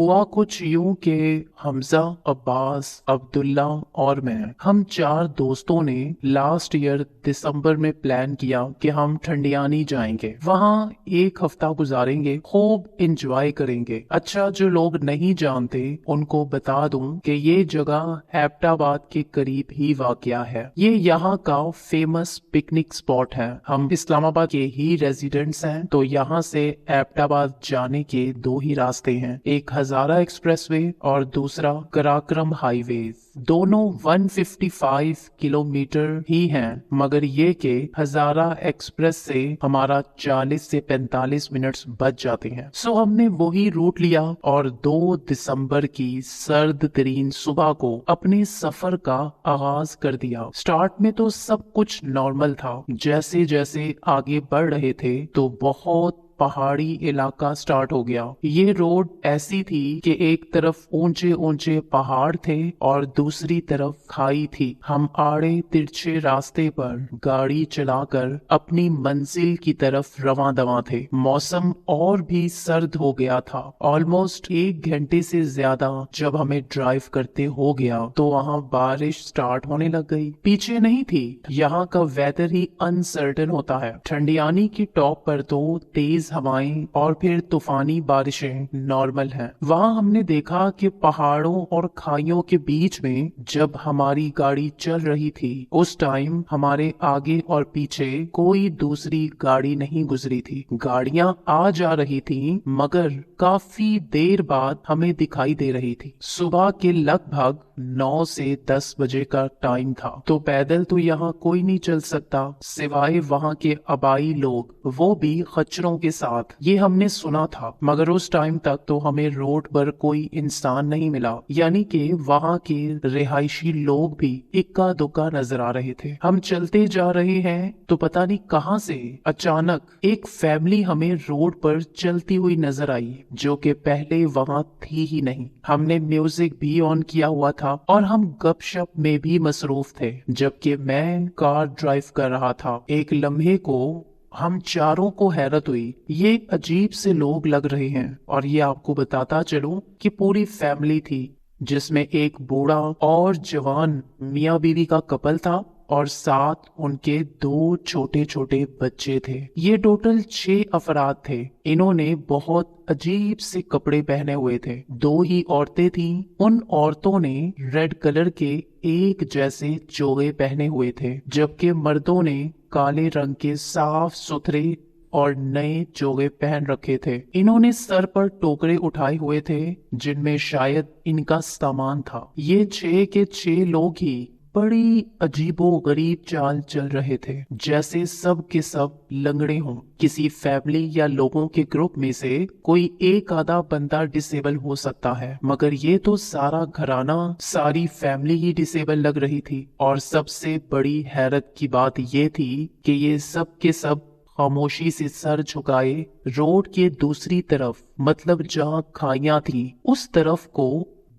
हुआ कुछ यूं कि हमजा, अब्बास, अब्दुल्ला और मैं, हम 4 दोस्तों ने लास्ट ईयर दिसंबर में प्लान किया कि हम ठंडियानी जाएंगे। वहाँ 1 हफ्ता गुजारेंगे, खूब एंजॉय करेंगे। अच्छा, जो लोग नहीं जानते उनको बता दूं कि ये जगह एबटाबाद के करीब ही वाक़या है। ये यहाँ का फेमस पिकनिक स्पॉट है। हम इस्लामाबाद के ही रेजिडेंट्स हैं, तो यहाँ से एबटाबाद जाने के 2 ही रास्ते हैं, एक हजारा एक्सप्रेसवे और दूसरा कराक्रम हाईवे। दोनों 155 किलोमीटर ही हैं, मगर ये के हजारा एक्सप्रेस से हमारा 40 से 45 मिनट्स बच जाते हैं। सो हमने वही रूट लिया और 2 दिसंबर की सर्द तरीन सुबह को अपने सफर का आगाज कर दिया। स्टार्ट में तो सब कुछ नॉर्मल था। जैसे जैसे आगे बढ़ रहे थे तो बहुत पहाड़ी इलाका स्टार्ट हो गया। ये रोड ऐसी थी कि एक तरफ ऊंचे ऊंचे पहाड़ थे और दूसरी तरफ खाई थी। हम आड़े तिरछे रास्ते पर गाड़ी चलाकर अपनी मंजिल की तरफ रवां दवां थे। मौसम और भी सर्द हो गया था। ऑलमोस्ट 1 घंटे से ज्यादा जब हमें ड्राइव करते हो गया तो वहाँ बारिश स्टार्ट होने लग गई। पीछे नहीं थी, यहाँ का वेदर ही अनसर्टेन होता है। ठंडियानी की टॉप पर तो तेज हवाएं और फिर तूफानी बारिशें नॉर्मल हैं। वहाँ हमने देखा कि पहाड़ों और खाइयों के बीच में जब हमारी गाड़ी चल रही थी उस टाइम हमारे आगे और पीछे कोई दूसरी गाड़ी नहीं गुजरी थी। गाड़ियां आ जा रही थी मगर काफी देर बाद हमें दिखाई दे रही थी। सुबह के लगभग 9 से 10 बजे का टाइम था, तो पैदल तो यहाँ कोई नहीं चल सकता सिवाय वहाँ के आबाई लोग, वो भी खच्चरों के साथ। ये हमने सुना था, मगर उस टाइम तक तो हमें रोड पर कोई इंसान नहीं मिला, यानी कि वहाँ के रिहायशी लोग भी इक्का दुक्का नजर आ रहे थे। हम चलते जा रहे हैं तो पता नहीं कहाँ से अचानक एक फैमिली हमें रोड पर चलती हुई नजर आई, जो कि पहले वहाँ थी ही नहीं। हमने म्यूजिक भी ऑन किया हुआ था और हम गपशप में भी मसरूफ थे, जबकि मैं कार ड्राइव कर रहा था। एक लम्हे को हम चारों को हैरत हुई, ये अजीब से लोग लग रहे हैं। और ये आपको बताता चलूं कि पूरी फैमिली थी, जिसमें एक बूढ़ा और जवान मियाँ बीवी का कपल था और साथ उनके 2 छोटे छोटे बच्चे थे। ये टोटल 6 अफराद थे। इन्होंने बहुत अजीब से कपड़े पहने हुए थे। 2 ही औरतें थीं। उन औरतों ने रेड कलर के एक जैसे जोड़े पहने हुए थे, जबकि मर्दों ने काले रंग के साफ सुथरे और नए जोड़े पहन रखे थे। इन्होंने सर पर टोकरे उठाए हुए थे जिनमें शायद इनका सामान था। ये 6 के 6 लोग ही बड़ी अजीबो गरीब चाल चल रहे थे, जैसे सब के सब लंगड़े हों। किसी फैमिली या लोगों के ग्रुप में से कोई एक आधा बंदा डिसेबल हो सकता है, मगर ये तो सारा घराना, सारी फैमिली ही डिसेबल लग रही थी। और सबसे बड़ी हैरत की बात ये थी कि ये सब के सब खामोशी से सर झुकाए रोड के दूसरी तरफ, मतलब जहाँ खाइयां थी उस तरफ को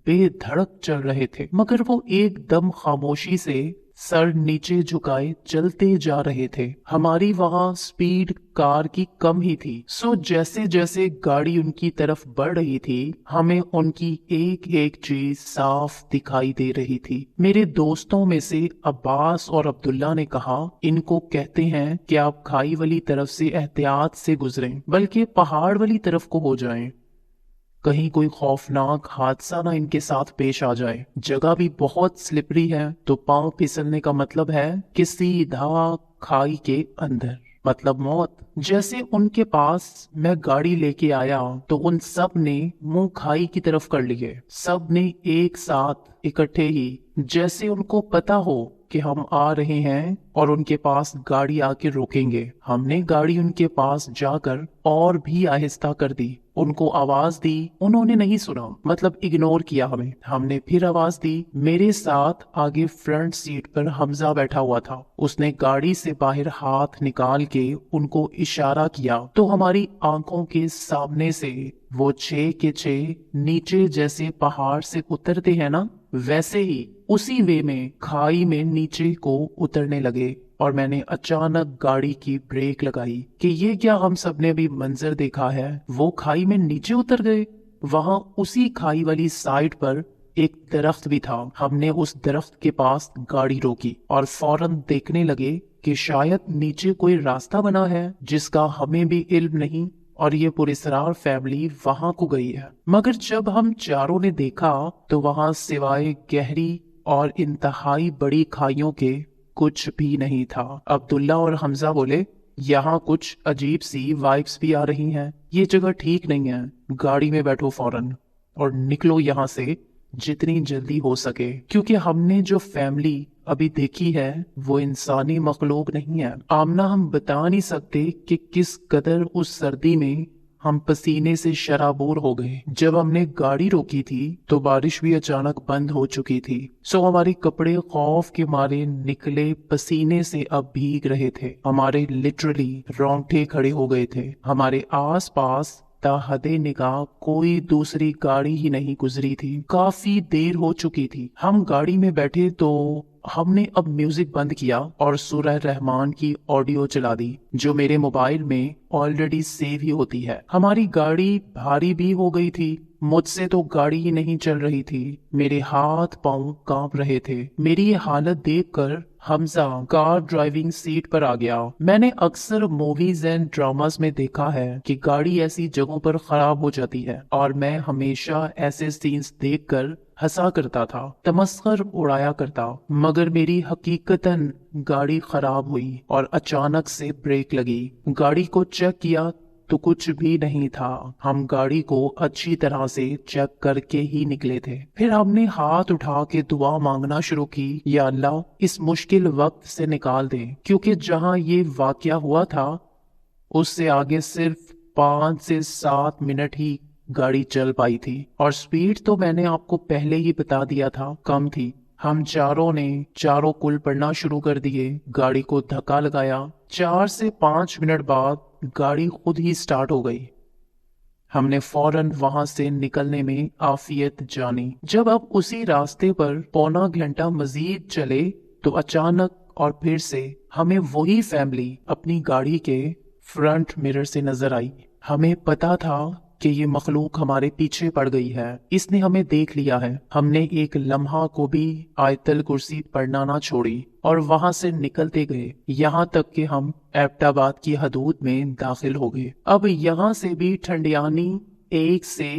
बेधड़क चल रहे थे, मगर वो एकदम खामोशी से सर नीचे झुकाए चलते जा रहे थे। हमारी वहाँ स्पीड कार की कम ही थी, सो जैसे जैसे गाड़ी उनकी तरफ बढ़ रही थी हमें उनकी एक एक चीज साफ दिखाई दे रही थी। मेरे दोस्तों में से अब्बास और अब्दुल्ला ने कहा, इनको कहते हैं कि आप खाई वाली तरफ से एहतियात से गुजरें, बल्कि पहाड़ वाली तरफ को हो जाएं, कहीं कोई खौफनाक हादसा ना इनके साथ पेश आ जाए। जगह भी बहुत स्लिपरी है, तो पांव फिसलने का मतलब है कि सीधा खाई के अंदर, मतलब मौत। जैसे उनके पास मैं गाड़ी लेके आया तो उन सब ने मुंह खाई की तरफ कर लिए। सब ने एक साथ इकट्ठे ही, जैसे उनको पता हो कि हम आ रहे हैं और उनके पास गाड़ी आके रोकेंगे। हमने गाड़ी उनके पास जाकर और भी आहिस्ता कर दी, उनको आवाज दी, उन्होंने नहीं सुना, मतलब इग्नोर किया हमें। हमने फिर आवाज दी। मेरे साथ आगे फ्रंट सीट पर हमजा बैठा हुआ था। उसने गाड़ी से बाहर हाथ निकाल के उनको इशारा किया तो हमारी आंखों के सामने से वो 6 के 6 नीचे जैसे पहाड़ से उतरते हैं ना, वैसे ही उसी वे में खाई में नीचे को उतरने लगे। और मैंने अचानक गाड़ी की ब्रेक लगाई कि ये क्या हम सबने भी मंजर देखा है, वो खाई में नीचे उतर गए। वहां उसी खाई वाली साइड पर एक दरख्त भी था। हमने उस दरख्त के पास गाड़ी रोकी और फौरन देखने लगे कि शायद नीचे कोई रास्ता बना है जिसका हमें भी इल्म नहीं और ये पुरस्कार फैमिली वहां को गई है। मगर जब हम चारों ने देखा तो वहां सिवाय गहरी और इंतहाई बड़ी खाइयों के कुछ भी नहीं था। अब्दुल्ला और हमजा बोले, यहाँ कुछ अजीब सी वाइब्स भी आ रही हैं, ये जगह ठीक नहीं है, गाड़ी में बैठो फौरन और निकलो यहाँ से जितनी जल्दी हो सके, क्योंकि हमने जो फैमिली अभी देखी है वो इंसानी मखलूक नहीं है। आमना हम बता नहीं सकते कि किस कदर उस सर्दी में हम पसीने से शराबोर हो गए। जब हमने गाड़ी रोकी थी तो बारिश भी अचानक बंद हो चुकी थी, सो हमारे कपड़े खौफ के मारे निकले पसीने से अब भीग रहे थे। हमारे लिटरली रोंगटे खड़े हो गए थे। हमारे आस पास ताहदे निगाह कोई दूसरी गाड़ी ही नहीं गुजरी थी। काफी देर हो चुकी थी। हम गाड़ी में बैठे तो हमने अब म्यूजिक बंद किया और सूरह रहमान की ऑडियो चला दी, जो मेरे मोबाइल में ऑलरेडी सेव ही होती है। हमारी गाड़ी भारी भी हो गई थी, मुझसे तो गाड़ी ही नहीं चल रही थी, मेरे हाथ पांव कांप रहे थे। मेरी ये हालत देखकर हमजा कार ड्राइविंग सीट पर आ गया। मैंने अक्सर मूवीज एंड ड्रामास में देखा है कि गाड़ी ऐसी जगहों पर खराब हो जाती है और मैं हमेशा ऐसे सीन्स देखकर हंसा करता था, तमस्खर उड़ाया करता। मगर मेरी हकीकतन गाड़ी खराब हुई और अचानक से ब्रेक लगी। गाड़ी को चेक किया तो कुछ भी नहीं था। हम गाड़ी को अच्छी तरह से चेक करके ही निकले थे। फिर हमने हाथ उठा के दुआ मांगना शुरू की, या अल्लाह इस मुश्किल वक्त से निकाल दे, क्योंकि जहां ये वाकया हुआ था उससे आगे सिर्फ 5 से 7 मिनट ही गाड़ी चल पाई थी और स्पीड तो मैंने आपको पहले ही बता दिया था, कम थी। हम चारों ने चारों कुल पढ़ना शुरू कर दिए, गाड़ी को धक्का लगाया। 4 से 5 मिनट बाद गाड़ी खुद ही स्टार्ट हो गई। हमने फौरन वहां से निकलने में आफियत जानी। जब अब उसी रास्ते पर पौना घंटा मजीद चले तो अचानक और फिर से हमें वही फैमिली अपनी गाड़ी के फ्रंट मिरर से नजर आई। हमें पता था कि ये मखलूक हमारे पीछे पड़ गई है, इसने हमें देख लिया है। हमने एक लम्हा को भी आयतल कुर्सी पढ़ना ना छोड़ी और वहां से निकलते गए, यहाँ तक कि हम एबटाबाद की हदूद में दाखिल हो गए। अब यहाँ से भी ठंडियानी 1 से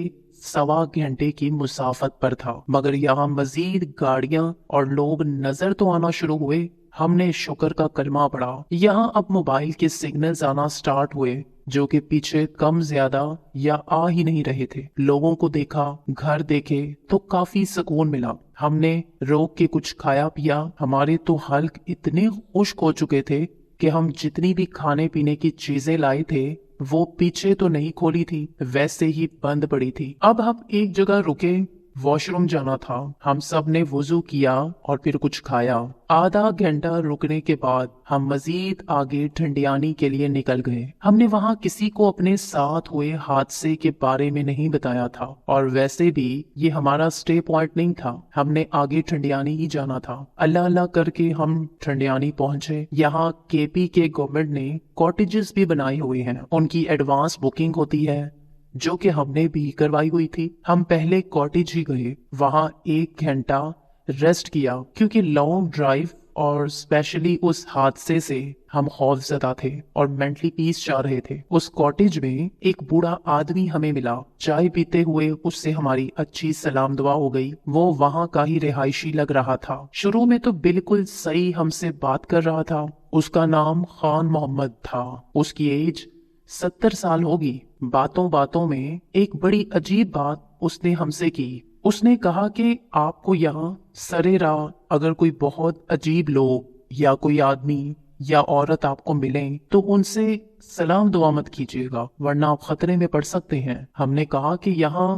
सवा घंटे की मुसाफत पर था, मगर यहाँ मजीद गाड़ियां और लोग नजर तो आना शुरू हुए। हमने शुक्र का कलमा पढ़ा। यहाँ अब मोबाइल के सिग्नल्स आना स्टार्ट हुए, जो कि पीछे कम ज्यादा या आ ही नहीं रहे थे। लोगों को देखा, घर देखे तो काफी सुकून मिला। हमने रोक के कुछ खाया पिया। हमारे तो हल्क इतने खुश्क हो चुके थे कि हम जितनी भी खाने पीने की चीजें लाए थे वो पीछे तो नहीं खोली थी, वैसे ही बंद पड़ी थी। अब हम एक जगह रुके, वॉशरूम जाना था। हम सब ने वुजू किया और फिर कुछ खाया। आधा घंटा रुकने के बाद हम मजीद आगे ठंडियानी के लिए निकल गए। हमने वहां किसी को अपने साथ हुए हादसे के बारे में नहीं बताया था और वैसे भी ये हमारा स्टे पॉइंट नहीं था। हमने आगे ठंडियानी ही जाना था। अल्लाह अल्लाह करके हम ठंडियानी पहुंचे। यहाँ केपी के गवर्नमेंट ने कॉटेजेस भी बनाए हुए हैं, उनकी एडवांस बुकिंग होती है, जो कि हमने भी करवाई हुई थी। हम पहले कॉटेज ही गए, वहां 1 घंटा रेस्ट किया, क्योंकि लॉन्ग ड्राइव और स्पेशली उस हादसे से हम खौफजदा थे और मेंटली पीस चाह रहे थे। उस कॉटेज में एक बूढ़ा आदमी हमें मिला। चाय पीते हुए उससे हमारी अच्छी सलाम दुआ हो गई। वो वहां का ही रिहायशी लग रहा था। शुरू में तो बिल्कुल सही हमसे बात कर रहा था। उसका नाम खान मोहम्मद था। उसकी एज 70 साल होगी। बातों बातों में एक बड़ी अजीब बात उसने हमसे की। उसने कहा कि आपको यहाँ सरे राह अगर कोई बहुत अजीब लोग या कोई आदमी या औरत आपको मिले तो उनसे सलाम दुआ मत कीजिएगा, वरना आप खतरे में पड़ सकते हैं। हमने कहा कि यहाँ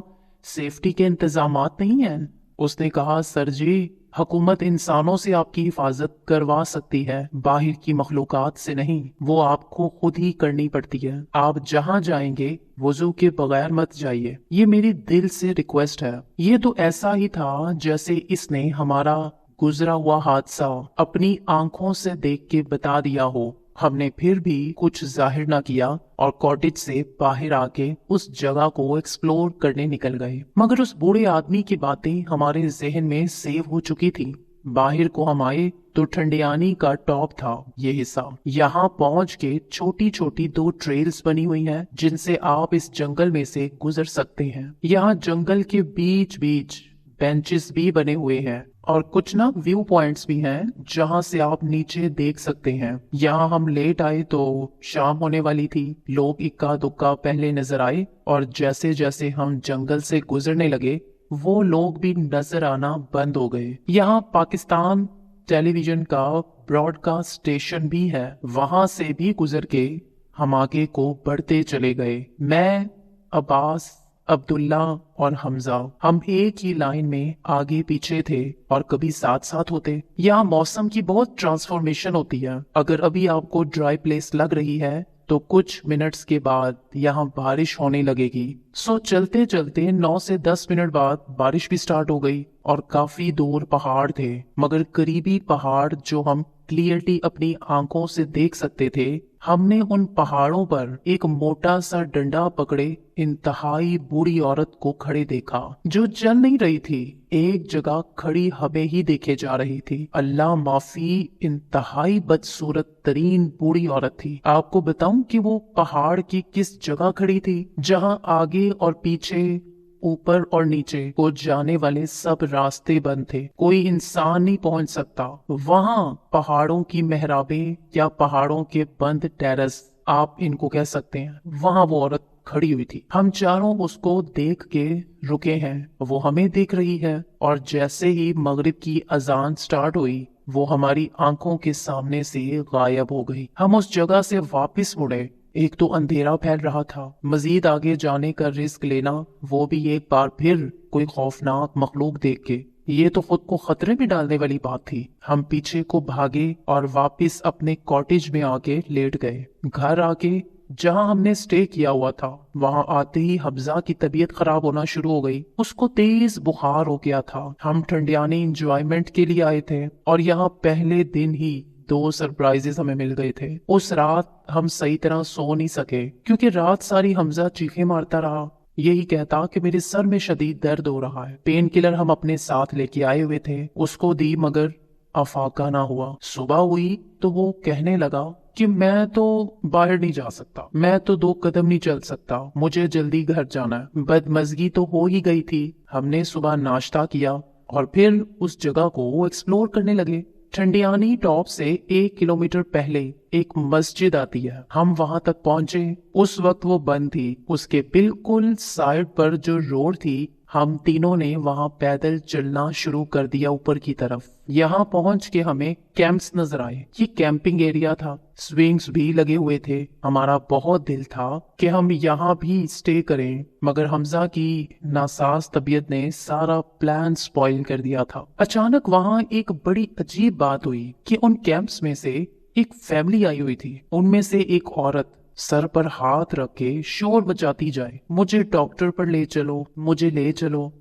सेफ्टी के इंतजामात नहीं हैं। उसने कहा, सर जी, हुकूमत इंसानों से आपकी हिफाजत करवा सकती है, बाहर की मखलूकात से नहीं। वो आपको खुद ही करनी पड़ती है। आप जहाँ जाएंगे वुजू के बगैर मत जाइए। ये मेरी दिल से रिक्वेस्ट है। ये तो ऐसा ही था जैसे इसने हमारा गुजरा हुआ हादसा अपनी आंखों से देख के बता दिया हो। हमने फिर भी कुछ जाहिर ना किया और कॉटेज से बाहर आके उस जगह को एक्सप्लोर करने निकल गए। मगर उस बूढ़े आदमी की बातें हमारे जहन में सेव हो चुकी थी। बाहर को हम आए तो ठंडियानी का टॉप था ये हिस्सा। यहाँ पहुंच के छोटी छोटी 2 ट्रेल्स बनी हुई हैं जिनसे आप इस जंगल में से गुजर सकते हैं। यहाँ जंगल के बीच बीच बेंचेस भी बने हुए हैं और कुछ ना व्यू पॉइंट्स भी हैं जहां से आप नीचे देख सकते हैं। यहाँ हम लेट आए तो शाम होने वाली थी। लोग इक्का दुक्का पहले नजर आए और जैसे जैसे हम जंगल से गुजरने लगे वो लोग भी नजर आना बंद हो गए। यहाँ पाकिस्तान टेलीविजन का ब्रॉडकास्ट स्टेशन भी है। वहां से भी गुजर के हम आगे को बढ़ते चले गए। मैं, अब्बास, अब्दुल्ला और हमजा हम एक ही लाइन में आगे पीछे थे और कभी साथ साथ होते। यहाँ मौसम की बहुत ट्रांसफॉर्मेशन होती है। अगर अभी आपको ड्राई प्लेस लग रही है तो कुछ मिनट्स के बाद यहाँ बारिश होने लगेगी। सो चलते चलते 9 से 10 मिनट बाद बारिश भी स्टार्ट हो गई और काफी दूर पहाड़ थे, मगर करीबी पहाड़ जो हम क्लियरली अपनी आंखों से देख सकते थे। हमने उन पहाड़ों पर एक मोटा सा डंडा पकड़े इंतहाई बूढ़ी औरत को खड़े देखा जो चल नहीं रही थी, एक जगह खड़ी हमें ही देखे जा रही थी। अल्लाह माफी, इंतहाई बदसूरत तरीन बूढ़ी औरत थी। आपको बताऊं कि वो पहाड़ की किस जगह खड़ी थी जहां आगे और पीछे, ऊपर और नीचे को जाने वाले सब रास्ते बंद थे। कोई इंसान नहीं पहुंच सकता। वहां पहाड़ों की मेहराबें या पहाड़ों के बंद टेरेस आप इनको कह सकते हैं, वहां वो औरत खड़ी हुई थी। हम चारों उसको देख के रुके हैं, वो हमें देख रही है और जैसे ही मगरिब की अजान स्टार्ट हुई वो हमारी आंखों के सामने से गायब हो गई। हम उस जगह से वापस मुड़े। एक तो अंधेरा फैल रहा था, मजीद आगे जाने का रिस्क लेना, वो भी एक बार फिर कोई खौफनाक मखलूक देख के, ये तो खुद को खतरे में डालने वाली बात थी। हम पीछे को भागे और वापस अपने कॉटेज में आके लेट गए। घर आके जहां हमने स्टे किया हुआ था वहां आते ही हमजा की तबीयत खराब होना शुरू हो गई। उसको तेज बुखार हो गया था। हम ठंडियानी एंजॉयमेंट के लिए आए थे और यहाँ पहले दिन ही 2 सरप्राइजेस हमें मिल गए थे। उस रात हम सही तरह सो नहीं सके क्योंकि रात सारी हमजा चीखें मारता रहा, यही कहता कि मेरे सर में शदीद दर्द हो रहा है। पेन किलर हम अपने साथ लेके आए हुए थे, उसको दी मगर अफाका ना हुआ। सुबह हुई तो वो कहने लगा कि मैं तो बाहर नहीं जा सकता, मैं तो 2 कदम नहीं चल सकता, मुझे जल्दी घर जाना है। बदमजगी तो हो ही गई थी। हमने सुबह नाश्ता किया और फिर उस जगह को एक्सप्लोर करने लगे। ठंडियानी टॉप से 1 किलोमीटर पहले एक मस्जिद आती है। हम वहां तक पहुंचे, उस वक्त वो बंद थी। उसके बिल्कुल साइड पर जो रोड थी, हम तीनों ने वहां पैदल चलना शुरू कर दिया ऊपर की तरफ। यहाँ पहुंच के हमें कैंप्स नजर आए। ये कैंपिंग एरिया था, स्विंग्स भी लगे हुए थे। हमारा बहुत दिल था कि हम यहाँ भी स्टे करें, मगर हमजा की नासाज तबीयत ने सारा प्लान स्पॉइल कर दिया था। अचानक वहाँ एक बड़ी अजीब बात हुई कि उन कैंप्स में से एक फैमिली आई हुई थी। उनमें से एक औरत सर पर हाथ रख के शोर मचाती जाए, मुझे डॉक्टर पर ले चलो, मुझे ले चलो।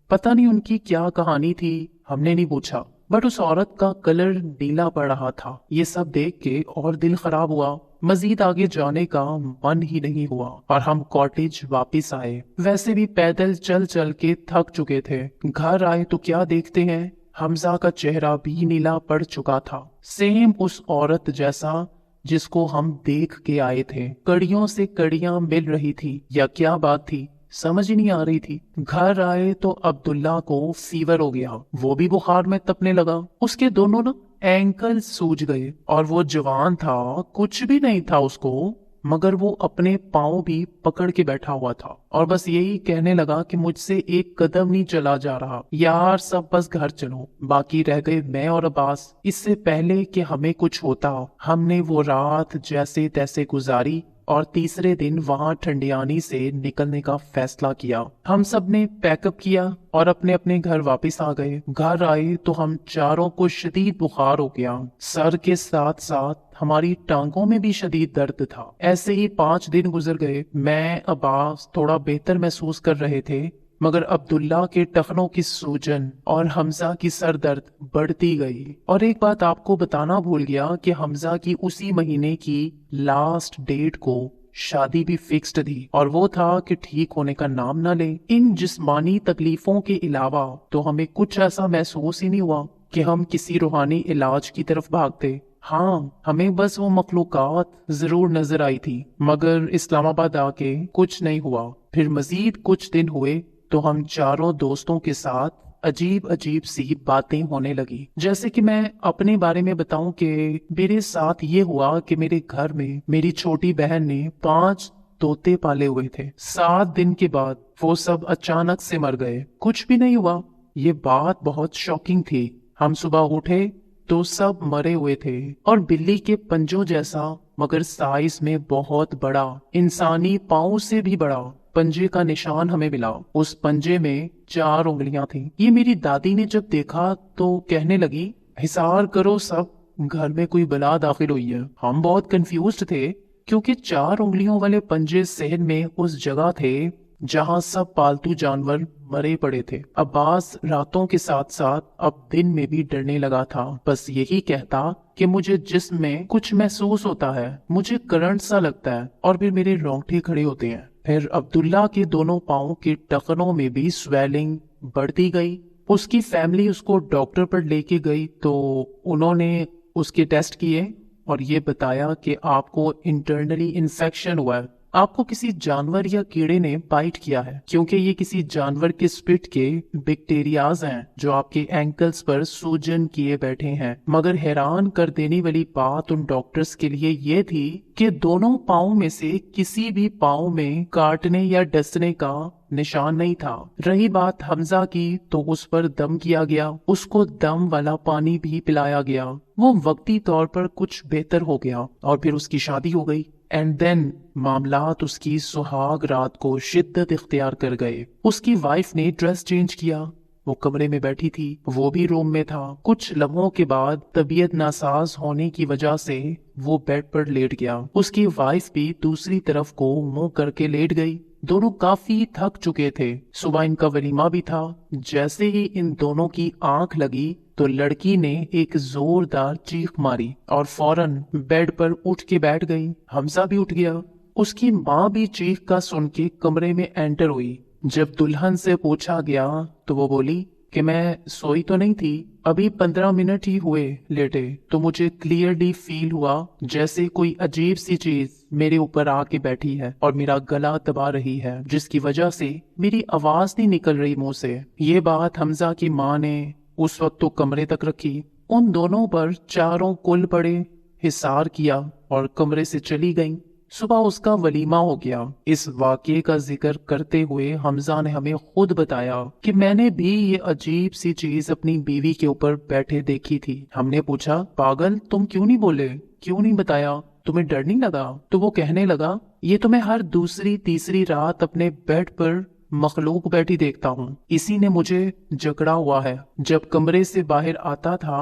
पता नहीं उनकी क्या कहानी थी, हमने नहीं पूछा, बट उस औरत का कलर नीला पड़ रहा था। ये सब देख के और दिल खराब हुआ। मजीद आगे जाने का मन ही नहीं हुआ और हम कॉटेज वापस आए। वैसे भी पैदल चल चल के थक चुके थे। घर आए तो क्या देखते हैं, हमजा का चेहरा भी नीला पड़ चुका था, सेम उस औरत जैसा जिसको हम देख के आए थे। कड़ियों से कड़ियां मिल रही थी या क्या बात थी, समझ ही नहीं आ रही थी। घर आए तो अब्दुल्ला को फीवर हो गया, वो भी बुखार में तपने लगा। उसके दोनों ना एंकल सूज गए और वो जवान था, कुछ भी नहीं था उसको, मगर वो अपने पाँव भी पकड़ के बैठा हुआ था और बस यही कहने लगा कि मुझसे 1 कदम नहीं चला जा रहा, यार सब बस घर चलो। बाकी रह गए मैं और अब्बास। इससे पहले कि हमें कुछ होता, हमने वो रात जैसे तैसे गुजारी और तीसरे दिन वहां ठंडियानी से निकलने का फैसला किया। हम सब ने पैकअप किया और अपने अपने घर वापस आ गए। घर आए तो हम चारों को शदीद बुखार हो गया, सर के साथ साथ हमारी टांगों में भी शदीद दर्द था। ऐसे ही 5 दिन गुजर गए। मैं, अब्बास थोड़ा बेहतर महसूस कर रहे थे मगर अब्दुल्ला के टखनों की सूजन और हमजा की सर दर्द बढ़ती गई। और एक बात आपको बताना भूल गया कि हमजा की उसी महीने की लास्ट डेट को शादी भी फिक्स्ड थी, और वो था कि ठीक होने का नाम ना ले। इन जिस्मानी तकलीफों के अलावा तो हमें कुछ ऐसा महसूस ही नहीं हुआ कि हम किसी रूहानी इलाज की तरफ भागते। हाँ, हमें बस वो मखलूकात जरूर नजर आई थी, मगर इस्लामाबाद आके कुछ नहीं हुआ। फिर मजीद कुछ दिन हुए तो हम चारों दोस्तों के साथ अजीब अजीब सी बातें होने लगी। जैसे कि मैं अपने बारे में बताऊं कि मेरे साथ ये हुआ कि मेरे घर में मेरी छोटी बहन ने 5 तोते पाले हुए थे। 7 दिन के बाद वो सब अचानक से मर गए, कुछ भी नहीं हुआ। ये बात बहुत शॉकिंग थी। हम सुबह उठे तो सब मरे हुए थे, और बिल्ली के पंजों जैसा मगर साइज में बहुत बड़ा, इंसानी पाँव से भी बड़ा पंजे का निशान हमें मिला। उस पंजे में 4 उंगलियां थी। ये मेरी दादी ने जब देखा तो कहने लगी, हिसार करो सब, घर में कोई बला दाखिल हुई है। हम बहुत कंफ्यूज्ड थे क्योंकि 4 उंगलियों वाले पंजे सहन में उस जगह थे जहां सब पालतू जानवर मरे पड़े थे। अब्बास रातों के साथ साथ अब दिन में भी डरने लगा था। बस यही कहता कि मुझे जिस्म में कुछ महसूस होता है, मुझे करंट सा लगता है, और फिर मेरे रोंगटे खड़े होते हैं। फिर अब्दुल्ला के दोनों पाँव के टखनों में भी स्वेलिंग बढ़ती गई। उसकी फैमिली उसको डॉक्टर पर लेके गई तो उन्होंने उसके टेस्ट किए और ये बताया कि आपको इंटरनली इन्फेक्शन हुआ है, आपको किसी जानवर या कीड़े ने बाइट किया है, क्योंकि ये किसी जानवर के स्पिट के बैक्टीरियाज हैं जो आपके एंकल्स पर सूजन किए बैठे हैं। मगर हैरान कर देने वाली बात उन डॉक्टर्स के लिए ये थी कि दोनों पाँव में से किसी भी पाँव में काटने या डसने का निशान नहीं था। रही बात हमजा की तो उस पर दम किया गया, उसको दम वाला पानी भी पिलाया गया। वो वक्ती तौर पर कुछ बेहतर हो गया और फिर उसकी शादी हो गई। एंड देन मामलात उसकी सुहाग रात को शिद्दत इख्तियार कर गए। उसकी वाइफ ने ड्रेस चेंज किया, वो कमरे में बैठी थी, वो भी रूम में था। कुछ लम्हों के बाद तबीयत नासाज होने की वजह से वो बेड पर लेट गया। उसकी वाइफ भी दूसरी तरफ को मुंह करके लेट गई। दोनों काफी थक चुके थे। सुबह इनका वलीमा भी था। जैसे ही इन दोनों की आंख लगी तो लड़की ने एक जोरदार चीख मारी और फौरन बेड पर उठ के बैठ गई। हमजा भी उठ गया। उसकी माँ भी चीख का सुन के कमरे में एंटर हुई। जब दुल्हन से पूछा गया तो वो बोली कि मैं सोई तो नहीं थी, अभी 15 मिनट ही हुए लेटे, तो मुझे क्लियरली फील हुआ जैसे कोई अजीब सी चीज मेरे ऊपर आके बैठी है और मेरा गला दबा रही है, जिसकी वजह से मेरी आवाज नहीं निकल रही मुंह से। ये बात हमजा की माँ ने उस वक्त तो कमरे तक रखी। उन दोनों पर चारों कुल पड़े, हिसार किया और कमरे से चली गईं। सुबह उसका वलीमा हो गया। इस वाक़ये का जिक्र करते हुए हमजा ने हमें खुद बताया कि मैंने भी ये अजीब सी चीज अपनी बीवी के ऊपर बैठे देखी थी। हमने पूछा, पागल तुम क्यों नहीं बोले, क्यों नहीं बताया, तुम्हें डर नहीं लगा? तो वो कहने लगा, ये तो मैं हर दूसरी तीसरी रात अपने बेड पर मखलूक बैठी देखता हूँ, इसी ने मुझे जकड़ा हुआ है। जब कमरे से बाहर आता था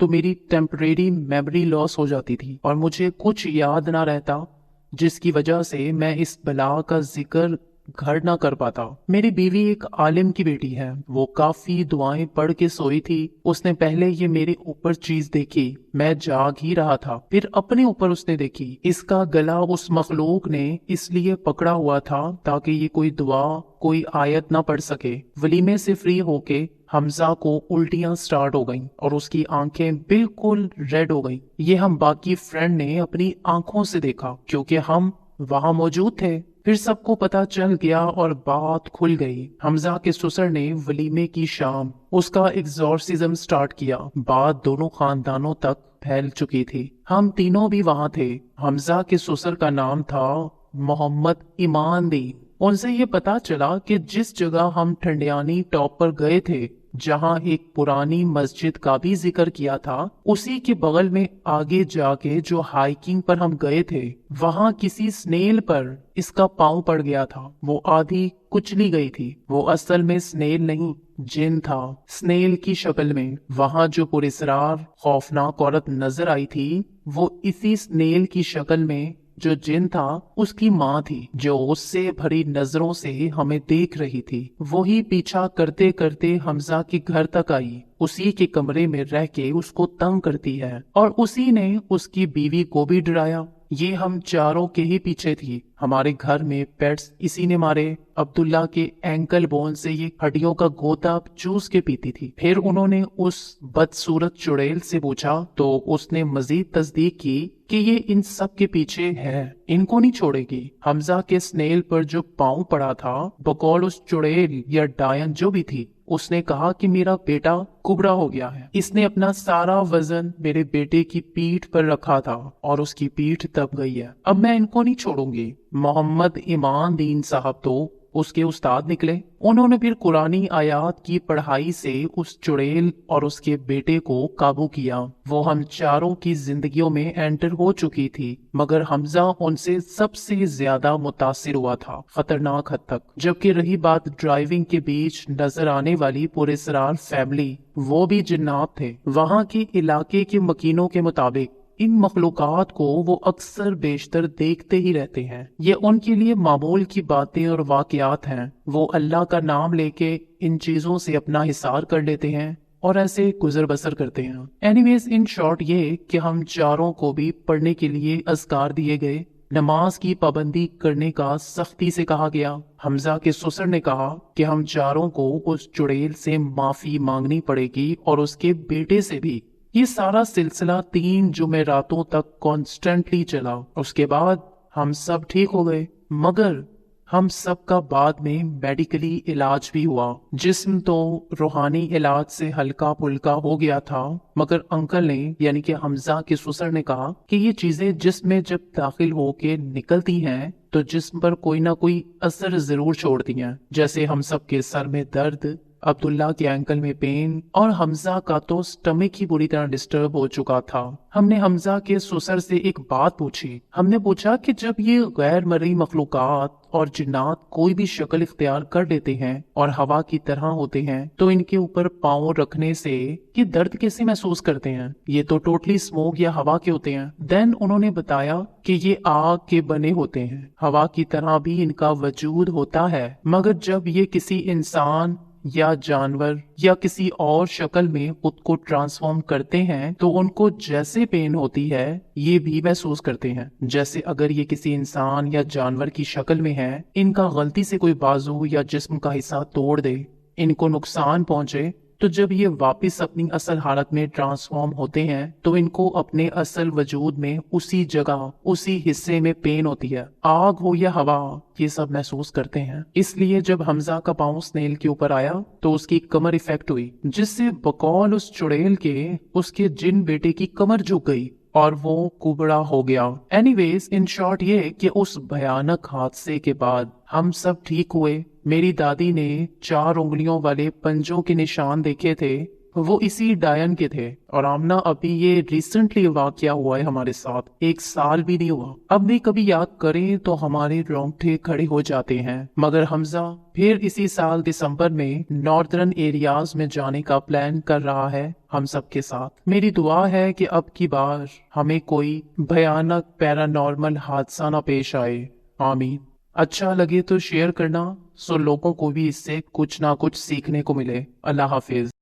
तो मेरी टेम्परेरी मेमोरी लॉस हो जाती थी और मुझे कुछ याद ना रहता, जिसकी वजह से मैं इस बला का जिक्र घर ना कर पाता। मेरी बीवी एक आलिम की बेटी है, वो काफी दुआएं पढ़ के सोई थी। उसने पहले ये मेरे ऊपर चीज देखी, मैं जाग ही रहा था, फिर अपने ऊपर उसने देखी। इसका गला उस मखलूक ने इसलिए पकड़ा हुआ था ताकि ये कोई दुआ कोई आयत ना पढ़ सके। वलीमे से फ्री होके हमजा को उल्टियां स्टार्ट हो गईं और उसकी आंखें बिल्कुल रेड हो गईं। ये हम बाकी फ्रेंड ने अपनी आंखों से देखा क्योंकि हम वहां मौजूद थे। फिर सबको पता चल गया और बात खुल गई। हमजा के ससुर ने वलीमे की शाम उसका एग्जॉर्सिज्म स्टार्ट किया। बात दोनों खानदानों तक फैल चुकी थी। हम तीनों भी वहां थे। हमजा के ससुर का नाम था मोहम्मद ईमानदी। उनसे ये पता चला कि जिस जगह हम ठंडियानी टॉप पर गए थे, जहां एक पुरानी मस्जिद का भी जिक्र किया था, उसी के बगल में आगे जाके जो हाइकिंग पर हम गए थे, वहां किसी स्नेल पर इसका पांव पड़ गया था। वो आधी कुचली गई थी। वो असल में स्नेल नहीं, जिन था, स्नेल की शक्ल में। वहां जो पुरस्रार खौफनाक औरत नजर आई थी, वो इसी स्नेल की शक्ल में जो जिन था उसकी माँ थी, जो उससे भरी नजरों से हमें देख रही थी। वही पीछा करते करते हमजा के घर तक आई, उसी के कमरे में रह के उसको तंग करती है और उसी ने उसकी बीवी को भी डराया। ये हम चारों के ही पीछे थी। हमारे घर में पेट्स इसी ने मारे। अब्दुल्ला के एंकल बोन से ये हड्डियों का गोता चूस के पीती थी। फिर उन्होंने उस बदसूरत चुड़ैल से पूछा तो उसने मजीद तस्दीक की कि ये इन सब के पीछे है, इनको नहीं छोड़ेगी। हमजा के स्नेल पर जो पाँव पड़ा था, बकौल उस चुड़ैल या डायन जो भी थी, उसने कहा कि मेरा बेटा कुबड़ा हो गया है। इसने अपना सारा वजन मेरे बेटे की पीठ पर रखा था और उसकी पीठ दब गई है। अब मैं इनको नहीं छोड़ूंगी। मोहम्मद इमान दीन साहब तो उसके उस्ताद निकले। उन्होंने फिर कुरानी आयात की पढ़ाई से उस चुड़ैल और उसके बेटे को काबू किया। वो हम चारों की जिंदगियों में एंटर हो चुकी थी, मगर हमजा उनसे सबसे ज्यादा मुतासिर हुआ था, खतरनाक हद तक। जबकि रही बात ड्राइविंग के बीच नजर आने वाली पुरस्रार फैमिली, वो भी जिन्नात थे। वहाँ के इलाके के मकीनों के मुताबिक इन मखलूकात को वो अक्सर बेशतर देखते ही रहते हैं। ये उनके लिए मामूल की बातें और वाकयात हैं। वो अल्लाह का नाम लेके इन चीजों से अपना हिसार कर लेते हैं और ऐसे गुजर बसर करते हैं। एनीवेज, इन शॉर्ट ये कि हम चारों को भी पढ़ने के लिए अज़कार दिए गए। नमाज की पाबंदी करने का सख्ती से कहा गया। हमजा के ससुर ने कहा कि हम चारों को उस चुड़ैल से माफी मांगनी पड़ेगी और उसके बेटे से भी। ये सारा सिलसिला 3 जुमेरातों तक कॉन्स्टेंटली चला। उसके बाद हम सब ठीक हो गए, मगर हम सब का बाद में मेडिकली इलाज भी हुआ। जिस्म तो रूहानी इलाज से हल्का फुल्का हो गया था, मगर अंकल ने यानी कि हमजा के ससुर ने कहा कि ये चीजें जिस्म में जब दाखिल होके निकलती हैं तो जिस्म पर कोई ना कोई असर जरूर छोड़ती हैं। जैसे हम सब के सर में दर्द, अब्दुल्ला के एंकल में पेन और हमजा का तो स्टमक ही बुरी तरह डिस्टर्ब हो चुका था। हमने हमजा के ससुर से एक बात पूछी। हमने पूछा कि जब ये गैर मर्ई मखलूकात और जिन्नात कोई भी शक्ल इख्तियार कर लेते हैं और हवा की तरह होते हैं, तो इनके ऊपर पाँव रखने से ये दर्द कैसे महसूस करते हैं? ये तो टोटली स्मोक या हवा के होते हैं। देन उन्होंने बताया कि ये आग के बने होते हैं, हवा की तरह भी इनका वजूद होता है, मगर जब ये किसी इंसान या जानवर या किसी और शक्ल में खुद को ट्रांसफॉर्म करते हैं तो उनको जैसे पेन होती है ये भी महसूस करते हैं। जैसे अगर ये किसी इंसान या जानवर की शक्ल में है, इनका गलती से कोई बाजू या जिस्म का हिस्सा तोड़ दे, इनको नुकसान पहुंचे, तो जब ये वापस अपनी असल हालत में ट्रांसफॉर्म होते हैं तो इनको अपने असल वजूद में उसी जगह उसी हिस्से में पेन होती है। आग हो या हवा, ये सब महसूस करते हैं। इसलिए जब हमजा का पाँव स्नेल के ऊपर आया तो उसकी कमर इफेक्ट हुई, जिससे बकौल उस चुड़ैल के उसके जिन बेटे की कमर झुक गई और वो कुबड़ा हो गया। एनीवेज, इन शॉर्ट ये कि उस भयानक हादसे के बाद हम सब ठीक हुए। मेरी दादी ने 4 उंगलियों वाले पंजों के निशान देखे थे, वो इसी डायन के थे। और आमना, अभी ये रिसेंटली वाकया हुआ है हमारे साथ, 1 साल भी नहीं हुआ। अब भी कभी याद करें तो हमारे रोंगटे खड़े हो जाते हैं। मगर हमजा फिर इसी साल दिसंबर में नॉर्दर्न एरियाज में जाने का प्लान कर रहा है हम सब के साथ। मेरी दुआ है कि अब की बार हमें कोई भयानक पैरानॉर्मल हादसा न पेश आए। आमीन। अच्छा लगे तो शेयर करना, सो लोगों को भी इससे कुछ ना कुछ सीखने को मिले। अल्लाह हाफिज।